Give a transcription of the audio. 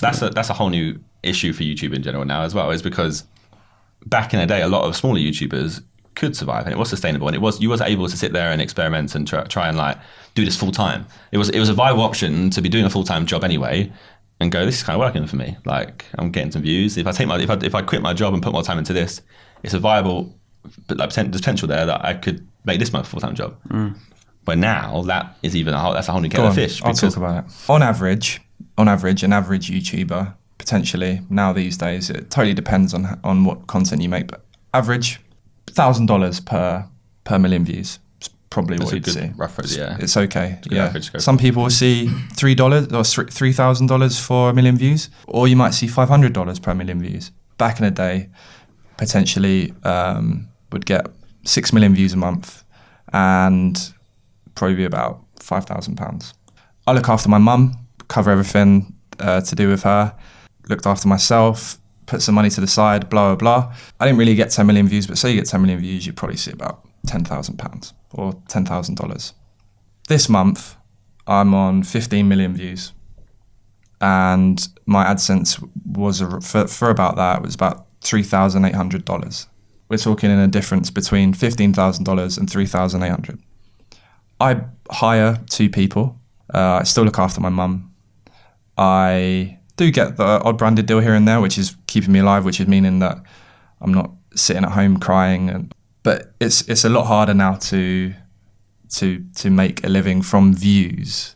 That's a whole new issue for YouTube in general now as well, is because back in the day, a lot of smaller YouTubers could survive and it was sustainable, and you was able to sit there and experiment and try and like do this full time. It was a viable option to be doing a full time job anyway, and go, this is kind of working for me. Like, I'm getting some views. If I quit my job and put more time into this, it's a viable, but like there's potential there that I could make this my full time job. But now that's a whole new kettle of fish. I'll talk about it. On average, an average YouTuber, potentially now these days, it totally depends on what content you make, but average $1,000 per million views. Probably what you'd see. Reference, yeah. It's okay. Yeah. Some people will see $3 or $3,000 for a million views, or you might see $500 per million views. Back in the day, potentially would get 6 million views a month and probably about £5,000. I look after my mum, cover everything to do with her, looked after myself, put some money to the side, blah, blah, blah. I didn't really get 10 million views, but say you get 10 million views, you probably see about £10,000 or $10,000. This month, I'm on 15 million views. And my AdSense was, for about that, was about $3,800. We're talking in a difference between $15,000 and $3,800. I hire 2 people. I still look after my mum. I do get the odd branded deal here and there, which is keeping me alive, which is meaning that I'm not sitting at home crying. But it's a lot harder now to make a living from views